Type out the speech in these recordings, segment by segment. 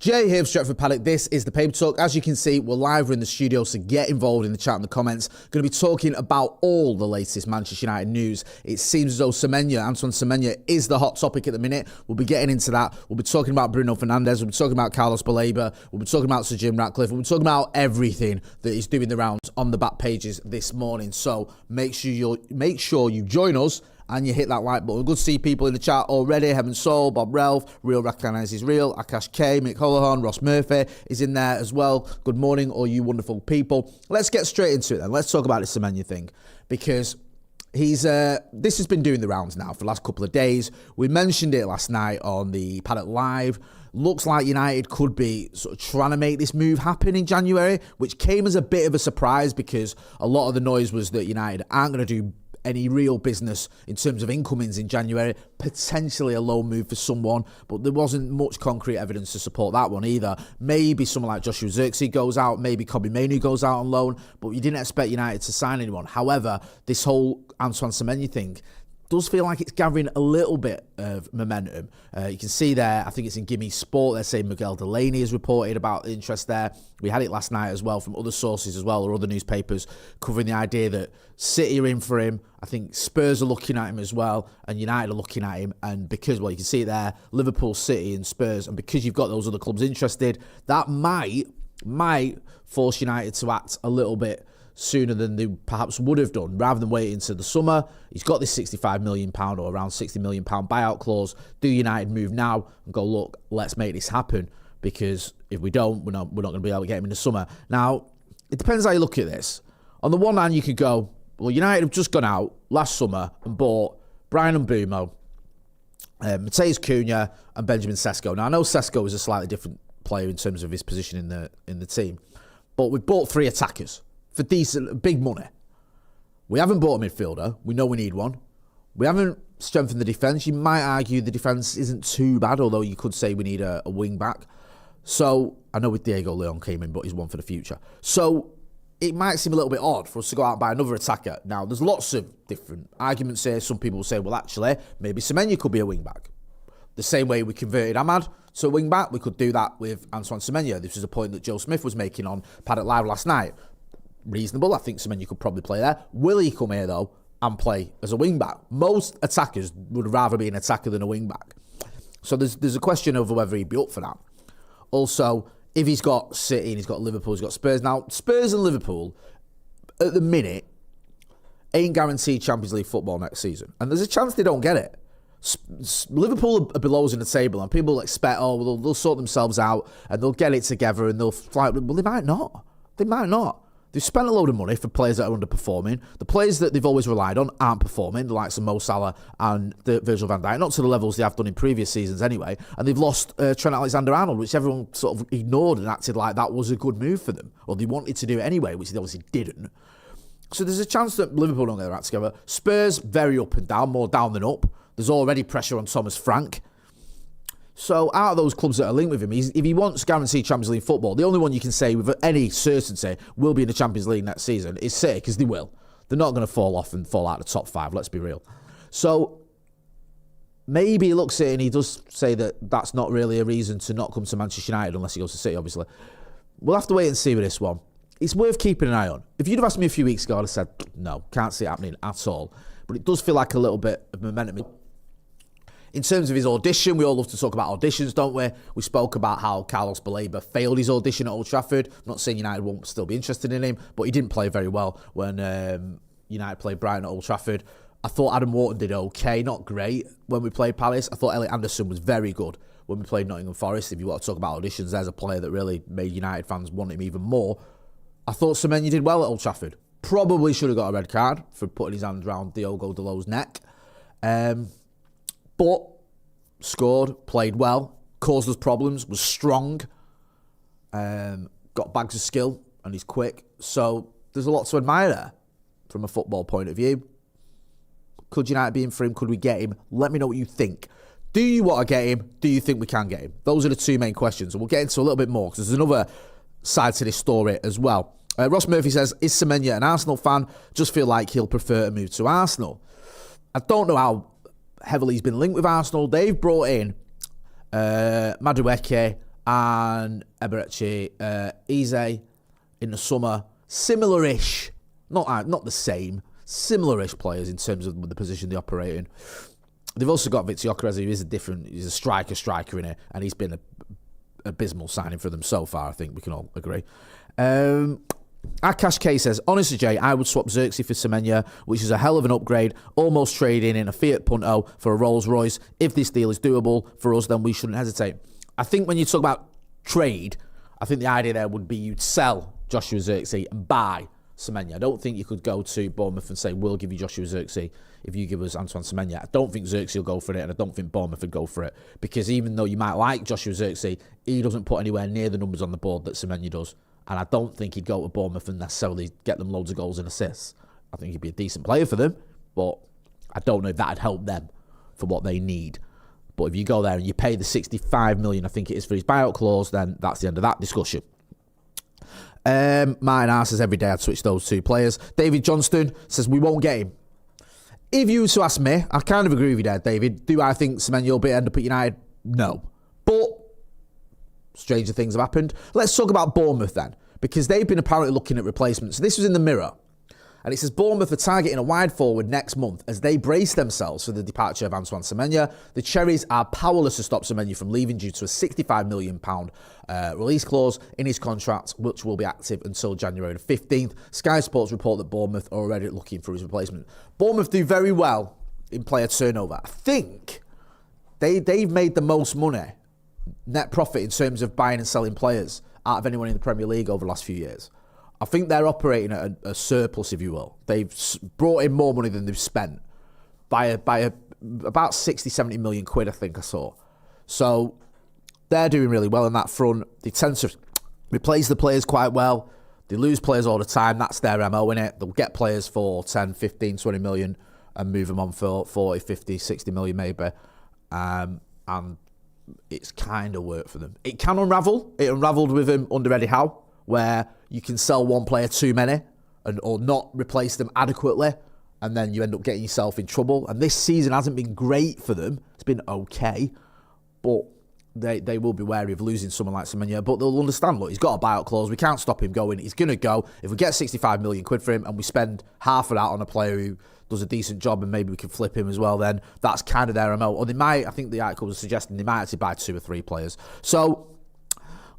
Jay here from Stretford Paddock. This is the Paper Talk. As you can see, we're live. We're in the studio, so get involved in the chat and the comments. Going to be talking about all the latest Manchester United news. It seems as though Antoine Semenyo is the hot topic at the minute. We'll be getting into that. We'll be talking about Bruno Fernandes. We'll be talking about Baleba. We'll be talking about Sir Jim Ratcliffe. We'll be talking about everything that is doing the rounds on the back pages this morning. So make sure you join us and you hit that like button. Good to see people in the chat already. Heaven Soul, Bob Relf, Real Ratcliffe is Real, Akash K, Mick Holohan, Ross Murphy is in there as well. Good morning, all you wonderful people. Let's get straight into it then. Let's talk about this Semenyo thing, because this has been doing the rounds now for the last couple of days. We mentioned it last night on the Paddock Live. Looks like United could be sort of trying to make this move happen in January, which came as a bit of a surprise because a lot of the noise was that United aren't going to do any real business in terms of incomings in January, potentially a loan move for someone, but there wasn't much concrete evidence to support that one either. Maybe someone like Joshua Zirkzee goes out, maybe Kobbie Mainoo goes out on loan, but you didn't expect United to sign anyone. However, this whole Antoine Semenyo thing does feel like it's gathering a little bit of momentum. You can see there, I think it's in Gimme Sport, they're saying Miguel Delaney has reported about the interest there. We had it last night as well from other sources as well, or other newspapers, covering the idea that City are in for him. I think Spurs are looking at him as well, and United are looking at him. And because, well, you can see it there, Liverpool, City and Spurs, and because you've got those other clubs interested, that might force United to act a little bit sooner than they perhaps would have done, rather than waiting until the summer. He's got this £65 million or around £60 million buyout clause. Do United move now and go, look, let's make this happen? Because if we don't, we're not going to be able to get him in the summer. Now, it depends how you look at this. On the one hand, you could go, well, United have just gone out last summer and bought Brian Mbeumo, Matheus Cunha and Benjamin Sesko. Now, I know Sesko is a slightly different player in terms of his position in the team, but we've bought 3 attackers for decent, big money. We haven't bought a midfielder. We know we need one. We haven't strengthened the defence. You might argue the defence isn't too bad, although you could say we need a wing back. So, I know with Diego Leon came in, but he's one for the future. So, it might seem a little bit odd for us to go out and buy another attacker. Now, there's lots of different arguments here. Some people will say, well, actually, maybe Semenyo could be a wing back. The same way we converted Ahmad to a wing back, we could do that with Antoine Semenyo. This is a point that Joe Smith was making on Paddock Live last night. Reasonable. I think Semenyo could probably play there. Will he come here, though, and play as a wing-back? Most attackers would rather be an attacker than a wing-back. So there's a question over whether he'd be up for that. Also, if he's got City and he's got Liverpool, he's got Spurs. Now, Spurs and Liverpool, at the minute, ain't guaranteed Champions League football next season. And there's a chance they don't get it. Liverpool are below us in the table, and people expect, well, they'll sort themselves out and they'll get it together and they'll fly. Well, they might not. They might not. They've spent a load of money for players that are underperforming. The players that they've always relied on aren't performing, the likes of Mo Salah and Virgil van Dijk, not to the levels they have done in previous seasons anyway. And they've lost Trent Alexander-Arnold, which everyone sort of ignored and acted like that was a good move for them. Or they wanted to do it anyway, which they obviously didn't. So there's a chance that Liverpool don't get their act together. Spurs, very up and down, more down than up. There's already pressure on Thomas Frank. So out of those clubs that are linked with him, if he wants guaranteed Champions League football, the only one you can say with any certainty will be in the Champions League next season is City, because they will. They're not going to fall off and fall out of the top 5, let's be real. So maybe he looks at it and he does say that that's not really a reason to not come to Manchester United unless he goes to City, obviously. We'll have to wait and see with this one. It's worth keeping an eye on. If you'd have asked me a few weeks ago, I'd have said, no, can't see it happening at all. But it does feel like a little bit of momentum. In terms of his audition, we all love to talk about auditions, don't we? We spoke about how Carlos Baleba failed his audition at Old Trafford. I'm not saying United won't still be interested in him, but he didn't play very well when United played Brighton at Old Trafford. I thought Adam Wharton did okay, not great, when we played Palace. I thought Elliot Anderson was very good when we played Nottingham Forest. If you want to talk about auditions, there's a player that really made United fans want him even more. I thought Semenyo did well at Old Trafford. Probably should have got a red card for putting his hand around Diogo Dalot's neck. But scored, played well, caused us problems, was strong, got bags of skill, and he's quick. So there's a lot to admire there from a football point of view. Could United be in for him? Could we get him? Let me know what you think. Do you want to get him? Do you think we can get him? Those are the two main questions. And we'll get into a little bit more because there's another side to this story as well. Ross Murphy says, is Semenyo an Arsenal fan? Just feel like he'll prefer to move to Arsenal. I don't know how heavily he's been linked with Arsenal. They've brought in Madueke and Eberechi Eze in the summer. Similar-ish, not the same, similar-ish players in terms of the position they operate in. They've also got Victor Gyökeres, who is he's a striker in it, and he's been an abysmal signing for them so far, I think we can all agree. Akash K says, honestly, Jay, I would swap Xerxes for Semenyo, which is a hell of an upgrade, almost trading in a Fiat Punto for a Rolls Royce. If this deal is doable for us, then we shouldn't hesitate. I think when you talk about trade, I think the idea there would be you'd sell Joshua Xerxes and buy Semenyo. I don't think you could go to Bournemouth and say, we'll give you Joshua Xerxes if you give us Antoine Semenyo. I don't think Xerxes will go for it, and I don't think Bournemouth would go for it, because even though you might like Joshua Xerxes, he doesn't put anywhere near the numbers on the board that Semenyo does. And I don't think he'd go to Bournemouth and necessarily get them loads of goals and assists. I think he'd be a decent player for them, but I don't know if that'd help them for what they need. But if you go there and you pay the 65 million, I think it is, for his buyout clause, then that's the end of that discussion. Martin R says, every day I'd switch those two players. David Johnston says, we won't get him. If you were to ask me, I kind of agree with you there, David. Do I think Semenyo will end up at United? No. But stranger things have happened. Let's talk about Bournemouth then, because they've been apparently looking at replacements. So this was in the Mirror, and it says Bournemouth are targeting a wide forward next month as they brace themselves for the departure of Antoine Semenyo. The Cherries are powerless to stop Semenyo from leaving due to a £65 million release clause in his contract, which will be active until January the 15th. Sky Sports report that Bournemouth are already looking for his replacement. Bournemouth do very well in player turnover. I think they've made the most money, net profit, in terms of buying and selling players out of anyone in the Premier League over the last few years. I think they're operating at a surplus, if you will. They've brought in more money than they've spent by about 60, 70 million quid, I think I saw. So they're doing really well on that front. They tend to replace the players quite well. They lose players all the time. That's their MO, innit? They'll get players for 10, 15, 20 million and move them on for 40, 50, 60 million maybe. And it's kind of worked for them. It can unravel. It unravelled with him under Eddie Howe, where you can sell one player too many or not replace them adequately, and then you end up getting yourself in trouble. And this season hasn't been great for them. It's been okay, but they will be wary of losing someone like Semenyo. But they'll understand, look, he's got a buyout clause. We can't stop him going. He's going to go. If we get 65 million quid for him and we spend half of that on a player who does a decent job and maybe we can flip him as well, then that's kind of their MO. Or they might, I think the article was suggesting they might actually buy 2 or 3 players. So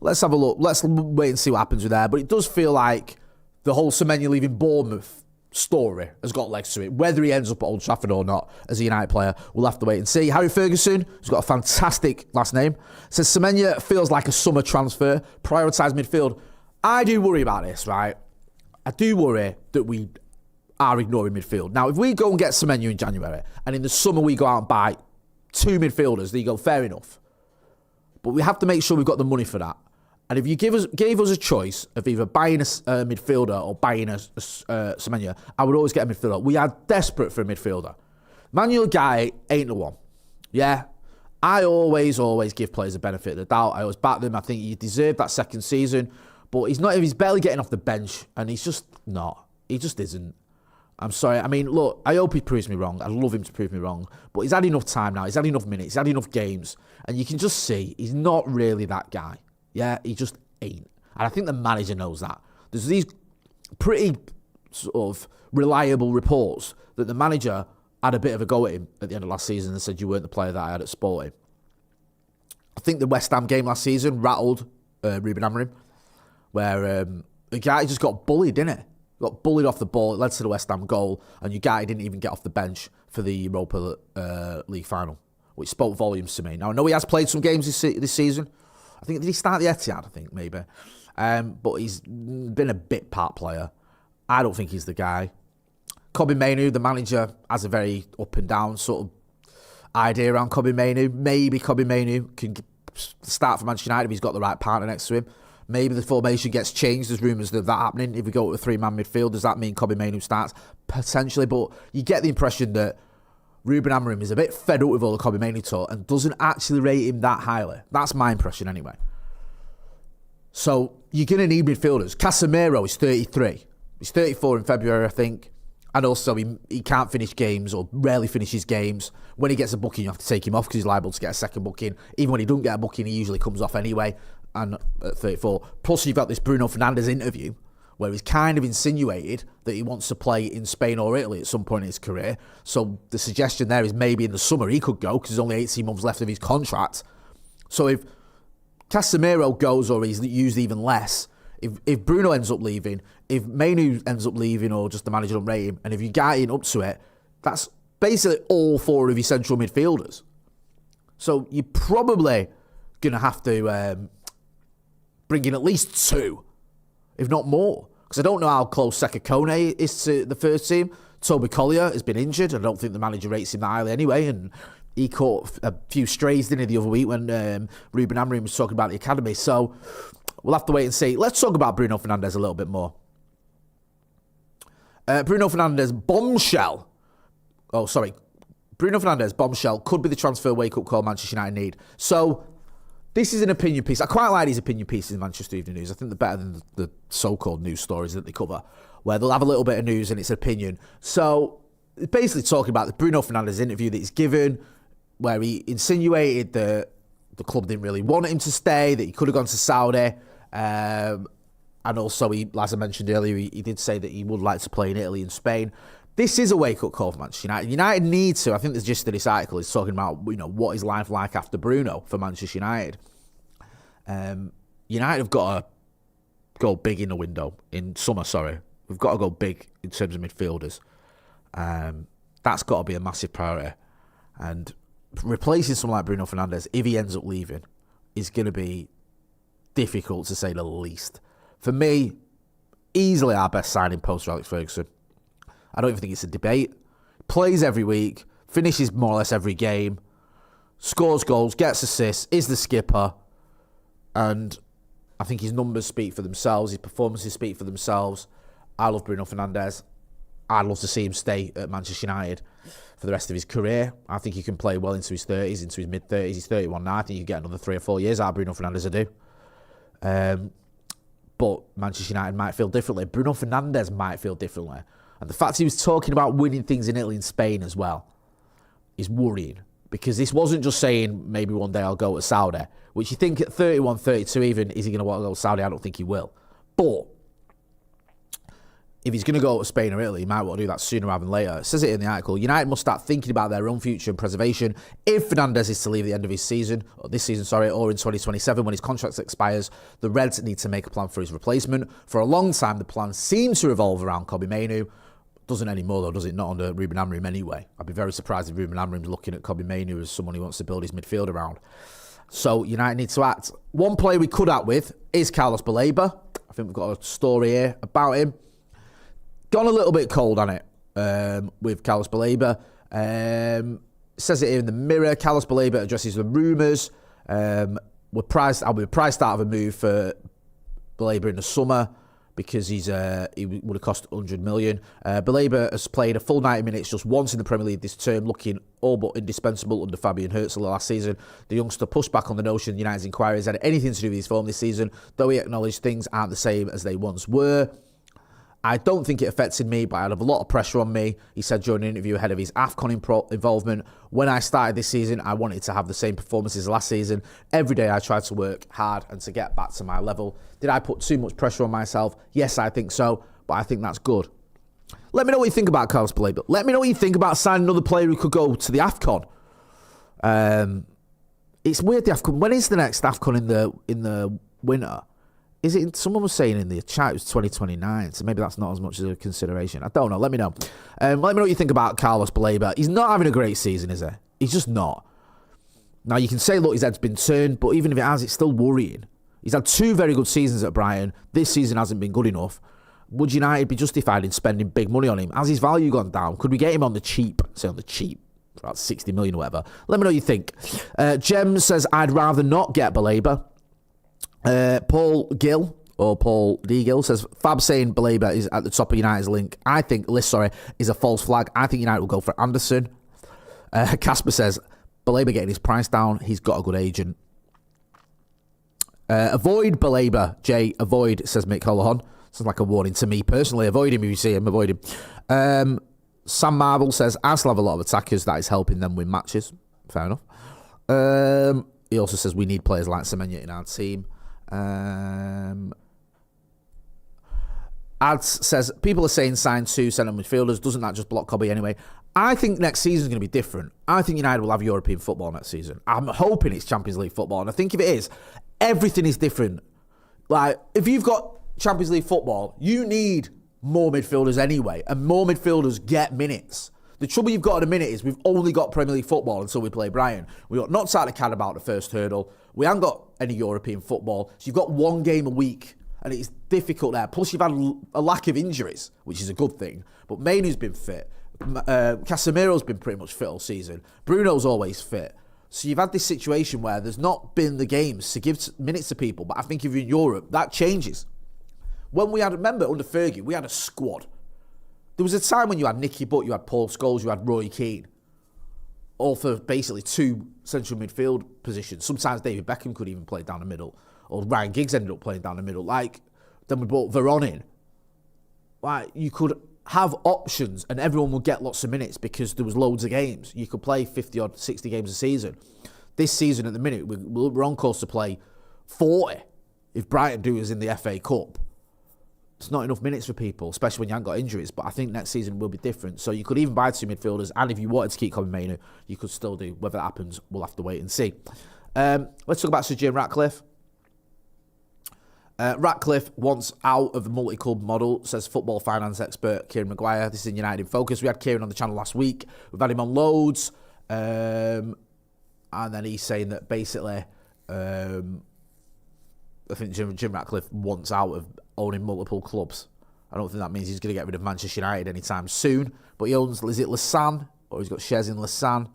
let's have a look. Let's wait and see what happens with there. But it does feel like the whole Semenyo leaving Bournemouth story has got legs to it. Whether he ends up at Old Trafford or not as a United player, we'll have to wait and see. Harry Ferguson, who's got a fantastic last name, says Semenyo feels like a summer transfer. Prioritise midfield. I do worry about this, right? I do worry that we are ignoring midfield. Now, if we go and get Semenyo in January, and in the summer we go out and buy 2 midfielders, then you go, fair enough. But we have to make sure we've got the money for that. And if you gave us a choice of either buying a midfielder or buying a Semenyo, I would always get a midfielder. We are desperate for a midfielder. Manuel Guy ain't the one. Yeah, I always give players the benefit of the doubt. I always back them. I think he deserved that second season, but he's barely getting off the bench, and he's just not. He just isn't. I'm sorry. I mean, look, I hope he proves me wrong. I'd love him to prove me wrong, but he's had enough time now. He's had enough minutes. He's had enough games, and you can just see he's not really that guy. Yeah, he just ain't. And I think the manager knows that. There's these pretty sort of reliable reports that the manager had a bit of a go at him at the end of last season and said, you weren't the player that I had at Sporting. I think the West Ham game last season rattled Ruben Amorim, where the guy just got bullied, didn't it? Got bullied off the ball. It led to the West Ham goal, and your guy didn't even get off the bench for the Europa League final, which spoke volumes to me. Now, I know he has played some games this season. I think, did he start the Etihad? I think, maybe. But he's been a bit part player. I don't think he's the guy. Kobbie Mainoo, the manager, has a very up and down sort of idea around Kobbie Mainoo. Maybe Kobbie Mainoo can start for Manchester United if he's got the right partner next to him. Maybe the formation gets changed. There's rumours of that happening. If we go to a 3-man midfield, does that mean Kobbie Mainoo starts? Potentially, but you get the impression that Ruben Amorim is a bit fed up with all the Kobbie Mainoo talk and doesn't actually rate him that highly. That's my impression anyway. So you're going to need midfielders. Casemiro is 33. He's 34 in February, I think. And also he can't finish games or rarely finishes games. When he gets a booking, you have to take him off because he's liable to get a second booking. Even when he doesn't get a booking, he usually comes off anyway. and at 34. Plus, you've got this Bruno Fernandes interview where he's kind of insinuated that he wants to play in Spain or Italy at some point in his career. So the suggestion there is maybe in the summer he could go because there's only 18 months left of his contract. So if Casemiro goes or he's used even less, if Bruno ends up leaving, if Manu ends up leaving or just the manager don't rate him, and if you get in up to it, that's basically all four of your central midfielders. So you're probably going to have to bring in at least two, if not more. Because I don't know how close Seka Kone is to the first team. Toby Collier has been injured. I don't think the manager rates him that highly anyway. And he caught a few strays, didn't he, the other week when Ruben Amorim was talking about the academy. So we'll have to wait and see. Let's talk about Bruno Fernandes a little bit more. Bruno Fernandes bombshell. Bruno Fernandes bombshell could be the transfer wake-up call Manchester United need. So this is an opinion piece. I quite like these opinion pieces in Manchester Evening News. I think they're better than the so-called news stories that they cover, where they'll have a little bit of news and it's opinion. So it's basically talking about the Bruno Fernandes interview that he's given, where he insinuated that the club didn't really want him to stay, that he could have gone to Saudi. And also, as I mentioned earlier, he did say that he would like to play in Italy and Spain. This is a wake-up call for Manchester United. United need to, I think the gist of this article is talking about, what is life like after Bruno for Manchester United. United have got to go big in the window, in summer, sorry. We've got to go big in terms of midfielders. That's got to be a massive priority. And replacing someone like Bruno Fernandes, if he ends up leaving, is going to be difficult to say the least. For me, easily our best signing post Alex Ferguson. I don't even think it's a debate. Plays every week, finishes more or less every game, scores goals, gets assists, is the skipper, and I think his numbers speak for themselves, his performances speak for themselves. I love Bruno Fernandes. I'd love to see him stay at Manchester United for the rest of his career. I think he can play well into his 30s, into his mid-30s. He's 31 now. I think you get another 3 or 4 years out of Bruno Fernandes, I do. But Manchester United might feel differently. Bruno Fernandes might feel differently. And the fact he was talking about winning things in Italy and Spain as well is worrying. Because this wasn't just saying, maybe one day I'll go to Saudi. Which you think at 31, 32 even, is he going to want to go to Saudi? I don't think he will. But if he's going to go to Spain or Italy, he might want to do that sooner rather than later. It says it in the article. United must start thinking about their own future and preservation if Fernandes is to leave at the end of his season, or in 2027 when his contract expires. The Reds need to make a plan for his replacement. For a long time, the plan seemed to revolve around Kobbie Mainoo. Doesn't anymore though, does it? Not under Ruben Amorim anyway. I'd be very surprised if Ruben Amorim's looking at Kobbie Mainoo as someone he wants to build his midfield around. So United need to act. One player we could act with is Carlos Baleba. I think we've got a story here about him. Gone a little bit cold on it with Carlos Baleba. Says it here in the Mirror. Carlos Baleba addresses the rumours. I'll be priced out of a move for Baleba in the summer because he would have cost 100 million. Baleba has played a full 90 minutes just once in the Premier League this term, looking all but indispensable under Fabian Herzl last season. The youngster pushed back on the notion United's inquiries had anything to do with his form this season, though he acknowledged things aren't the same as they once were. I don't think it affected me, but I had a lot of pressure on me, he said during an interview ahead of his AFCON involvement. When I started this season, I wanted to have the same performances as last season. Every day I tried to work hard and to get back to my level. Did I put too much pressure on myself? Yes, I think so, but I think that's good. Let me know what you think about Carlos Baleba. Let me know what you think about signing another player who could go to the AFCON. It's weird, the AFCON. When is the next AFCON in the winter? Is it? Someone was saying in the chat it was 2029, so maybe that's not as much as a consideration. I don't know. Let me know. Let me know what you think about Carlos Baleba. He's not having a great season, is he? He's just not. Now, you can say, look, his head's been turned, but even if it has, it's still worrying. He's had 2 very good seasons at Brighton. This season hasn't been good enough. Would United be justified in spending big money on him? Has his value gone down? Could we get him on the cheap? Say on the cheap. For about 60 million or whatever. Let me know what you think. Jem says, I'd rather not get Baleba. Paul D. Gill says, Fab saying Baleba is at the top of United's list is a false flag. I think United will go for Anderson. Casper says, Baleba getting his price down. He's got a good agent. Avoid Baleba, Jay. Avoid, says Mick Holohan. Sounds like a warning to me personally. Avoid him if you see him. Avoid him. Sam Marvel says, Arsenal have a lot of attackers. That is helping them win matches. Fair enough. He also says we need players like Semenyo in our team. Ads says, people are saying sign 2 centre midfielders. Doesn't that just block Cobby anyway? I think next season is going to be different. I think United will have European football next season. I'm hoping it's Champions League football. And I think if it is, everything is different. Like, if you've got Champions League football, you need more midfielders anyway. And more midfielders get minutes. The trouble you've got at the minute is we've only got Premier League football until we play Brighton. We got knocked out of Carabao the first hurdle. We haven't got any European football. So you've got one game a week. And it's difficult there. Plus, you've had a lack of injuries, which is a good thing. But Mainoo's been fit. Casemiro's been pretty much fit all season. Bruno's always fit. So you've had this situation where there's not been the games to give minutes to people. But I think if you're in Europe, that changes. When we had, remember, under Fergie, we had a squad. There was a time when you had Nicky Butt, you had Paul Scholes, you had Roy Keane. All for basically 2 central midfield positions. Sometimes David Beckham could even play down the middle. Or Ryan Giggs ended up playing down the middle. Like, then we brought Veron in. Like, you could have options and everyone would get lots of minutes because there was loads of games. You could play 50 or 60 games a season. This season at the minute, we're on course to play 40 if Brighton do us in the FA Cup. It's not enough minutes for people, especially when you haven't got injuries. But I think next season will be different. So you could even buy 2 midfielders. And if you wanted to keep Karim Adeyemi, you could still do. Whether that happens, we'll have to wait and see. Let's talk about Sir Jim Ratcliffe. Ratcliffe wants out of the multi-club model, says football finance expert Kieran Maguire. This is in United in Focus. We had Kieran on the channel last week. We've had him on loads. And then he's saying that basically, I think Jim Ratcliffe wants out of owning multiple clubs. I don't think that means he's going to get rid of Manchester United anytime soon. But he owns, is it Lausanne? Or he's got shares in Lausanne,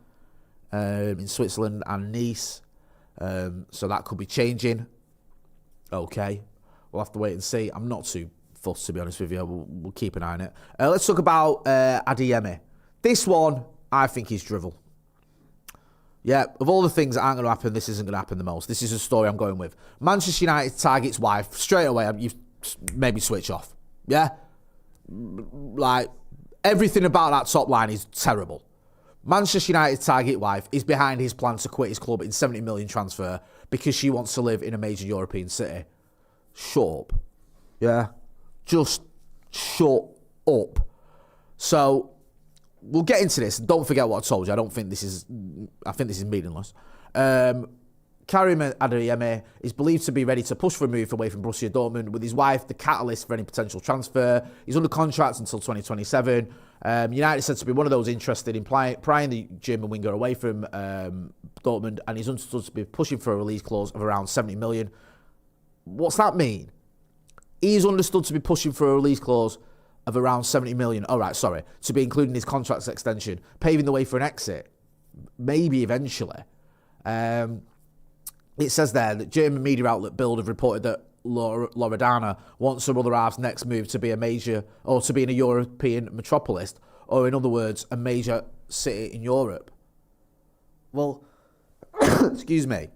in Switzerland and Nice. So that could be changing. Okay. We'll have to wait and see. I'm not too fussed, to be honest with you. We'll keep an eye on it. Let's talk about Adeyemi. This one, I think is drivel. Yeah, of all the things that aren't going to happen, this isn't going to happen the most. This is the story I'm going with. Manchester United targets wife. Straight away, you maybe switch off. Yeah? Like, everything about that top line is terrible. Manchester United target wife is behind his plan to quit his club in 70 million transfer because she wants to live in a major European city. Shut up. Yeah? Just shut up. So, we'll get into this. Don't forget what I told you. I think this is meaningless. Karim Adeyemi is believed to be ready to push for a move away from Borussia Dortmund, with his wife the catalyst for any potential transfer. He's under contract until 2027. United said to be one of those interested in prying the German winger away from Dortmund, and he's understood to be pushing for a release clause of around 70 million. What's that mean? He's understood to be pushing for a release clause of around 70 million. All right, sorry. To be included in his contract's extension, paving the way for an exit. Maybe eventually. It says there that German media outlet Bild have reported that Loredana wants her other half's next move to be a major, or to be in a European metropolis, or in other words, a major city in Europe. Well, excuse me.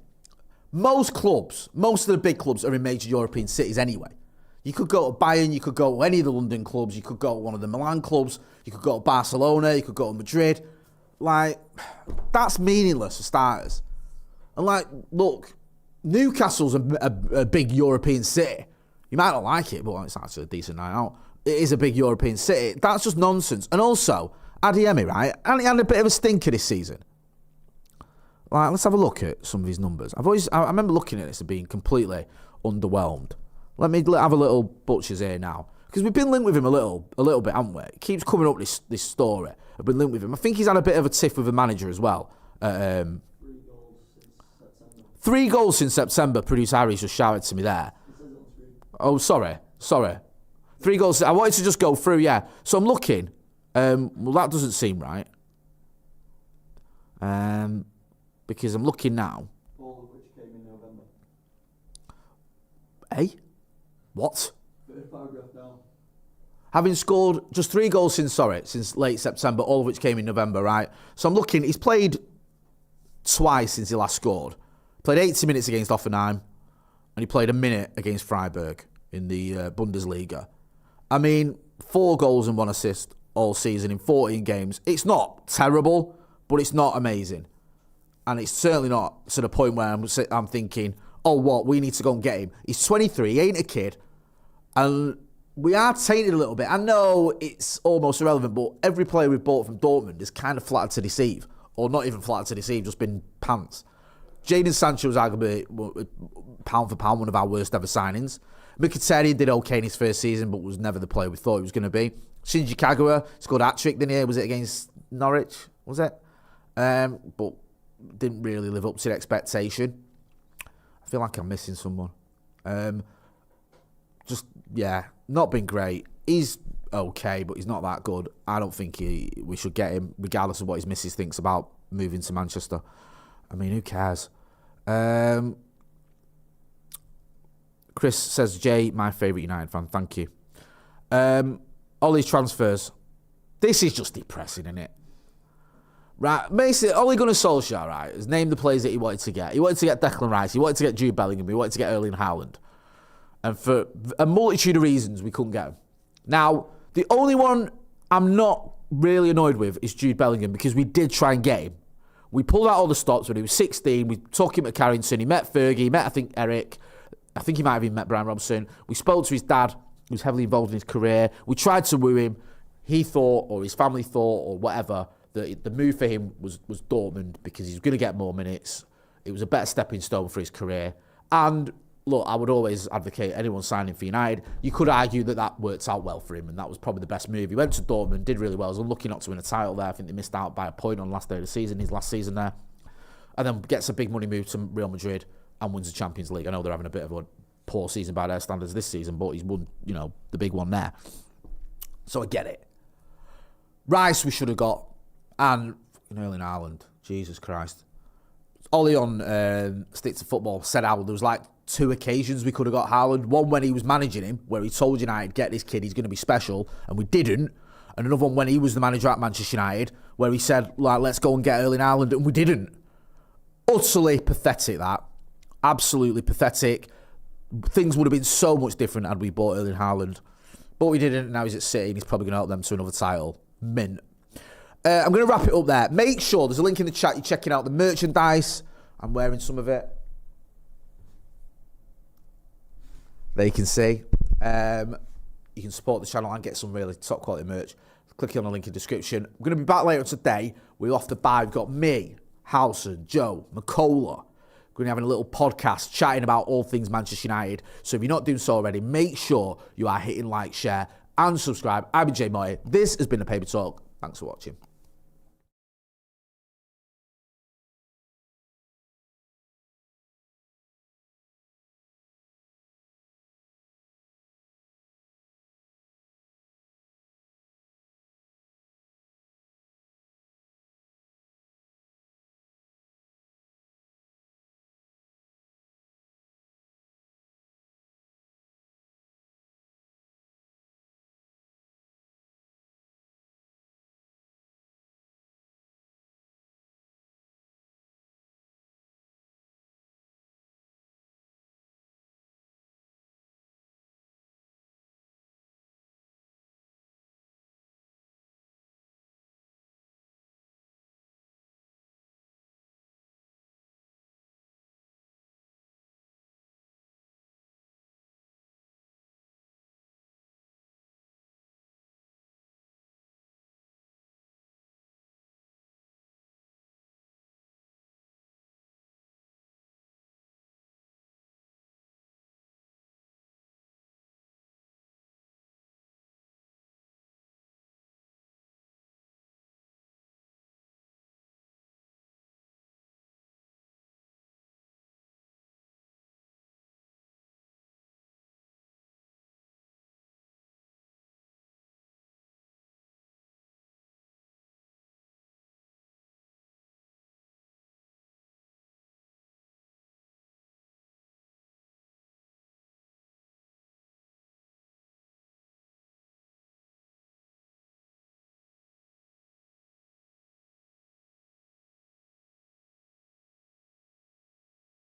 Most of the big clubs are in major European cities anyway. You could go to Bayern, you could go to any of the London clubs, you could go to one of the Milan clubs, you could go to Barcelona, you could go to Madrid. Like, that's meaningless for starters. And like, look, Newcastle's a big European city. You might not like it, but it's actually a decent night out. It is a big European city. That's just nonsense. And also, Adeyemi, right? And he had a bit of a stinker this season. Like, let's have a look at some of his numbers. I remember looking at this and being completely underwhelmed. Let me have a little butchers here now. Because we've been linked with him a little bit, haven't we? It keeps coming up, this story. I've been linked with him. I think he's had a bit of a tiff with the manager as well. 3 goals since September. Producer Harry's just shouted to me there. Oh, sorry. 3 goals. I wanted to just go through, yeah. So I'm looking. Well, that doesn't seem right. Because I'm looking now. All of which came in November. Eh? What? Third paragraph down. Having scored just 3 goals since late September, all of which came in November, right? So I'm looking. He's played twice since he last scored. Played 80 minutes against Hoffenheim, and he played a minute against Freiburg in the Bundesliga. I mean, 4 goals and 1 assist all season in 14 games. It's not terrible, but it's not amazing. And it's certainly not to the point where I'm thinking, oh, what, we need to go and get him. He's 23, he ain't a kid. And we are tainted a little bit. I know it's almost irrelevant, but every player we've bought from Dortmund is kind of flattered to deceive. Or not even flattered to deceive, just been pants. Jadon Sancho was arguably, pound for pound, one of our worst ever signings. Mkhitaryan did okay in his first season, but was never the player we thought he was going to be. Shinji Kagawa scored a hat-trick, didn't he? Was it against Norwich? Was it? But didn't really live up to the expectation. I feel like I'm missing someone. Not been great. He's okay, but he's not that good. I don't think we should get him, regardless of what his missus thinks about moving to Manchester. I mean, who cares? Chris says, Jay, my favourite United fan. Thank you. Ole's transfers. This is just depressing, isn't it? Right, basically, Ole Gunnar Solskjaer, right, has named the players that he wanted to get. He wanted to get Declan Rice. He wanted to get Jude Bellingham. He wanted to get Erling Haaland. And for a multitude of reasons, we couldn't get him. Now, the only one I'm not really annoyed with is Jude Bellingham, because we did try and get him. We pulled out all the stops when he was 16. We took him at Carrington. He met Fergie. He met, I think, Eric. I think he might have even met Brian Robson. We spoke to his dad, who was heavily involved in his career. We tried to woo him. He thought, or his family thought, or whatever, that the move for him was Dortmund, because he's going to get more minutes. It was a better stepping stone for his career. And look, I would always advocate anyone signing for United. You could argue that worked out well for him, and that was probably the best move. He went to Dortmund, did really well. He was unlucky not to win a title there. I think they missed out by a point on the last day of the season, his last season there. And then gets a big money move to Real Madrid and wins the Champions League. I know they're having a bit of a poor season by their standards this season, but he's won, the big one there. So I get it. Rice we should have got, and Erling Haaland. Jesus Christ. Ollie on Stick to Football said how there was like 2 occasions we could have got Haaland. One when he was managing him, where he told United, get this kid, he's going to be special, and we didn't. And another one when he was the manager at Manchester United, where he said, let's go and get Erling Haaland, and we didn't. Utterly pathetic, that. Absolutely pathetic. Things would have been so much different had we bought Erling Haaland. But we didn't. Now he's at City, and he's probably going to help them to another title. Mint. I'm going to wrap it up there. Make sure there's a link in the chat. You're checking out the merchandise. I'm wearing some of it. There you can see. You can support the channel and get some really top quality merch. Click on the link in the description. We're going to be back later today. We're off the bye. We've got me, Howson, Joe, McCullough. We're going to be having a little podcast chatting about all things Manchester United. So if you're not doing so already, make sure you are hitting like, share, and subscribe. I've been Jay Motty. This has been the Paper Talk. Thanks for watching.